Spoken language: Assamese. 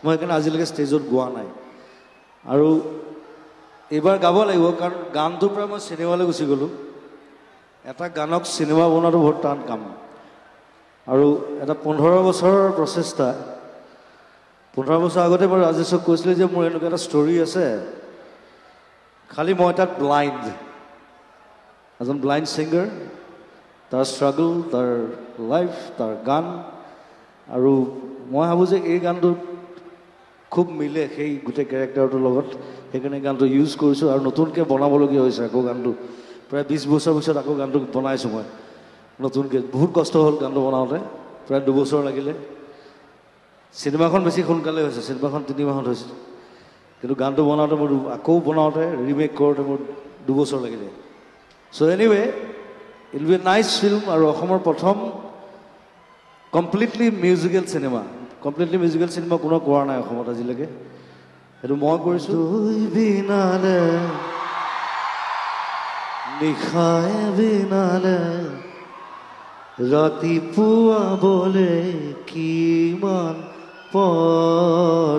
মই সেইকাৰণে আজিলৈকে ষ্টেজত গোৱা নাই আৰু এইবাৰ গাব লাগিব কাৰণ গানটোৰ পৰা মই চিনেমালৈ গুচি গ'লোঁ এটা গানক চিনেমা বনোৱাটো বহুত টান কাম আৰু এটা 15 বছৰৰ প্ৰচেষ্টা 15 বছৰ আগতে মই ৰাজেশক কৈছিলোঁ যে মোৰ এনেকুৱা এটা ষ্টৰী আছে খালি মই তাত ব্লাইণ্ড এজন ব্লাইণ্ড ছিংগাৰ তাৰ ষ্ট্ৰাগল তাৰ লাইফ তাৰ গান আৰু মই ভাবোঁ যে এই গানটোত খুব মিলে সেই গোটেই কেৰেক্টাৰটোৰ লগত সেইকাৰণে গানটো ইউজ কৰিছোঁ আৰু নতুনকৈ বনাবলগীয়া হৈছে আকৌ গানটো প্ৰায় 20 বছৰ পিছত আকৌ গানটো বনাইছোঁ মই নতুনকৈ বহুত কষ্ট হ'ল গানটো বনাওঁতে প্ৰায় 2 বছৰ লাগিলে চিনেমাখন বেছি সোনকালে হৈছে চিনেমাখন 3 মাহত হৈছে কিন্তু গানটো বনাওঁতে মোৰ আকৌ বনাওঁতে ৰিমেক কৰোঁতে মোৰ 2 বছৰ লাগিলে so' anyway it will be a nice film আৰু অসমৰ প্ৰথম কমপ্লিটলি মিউজিকেল চিনেমা কোনো কৰা নাই অসমত আজিলৈকে সেইটো মই কৰিছোঁ বিনালে নিশাই বিনালে ৰাতিপুৱা বলে কিমান পৰ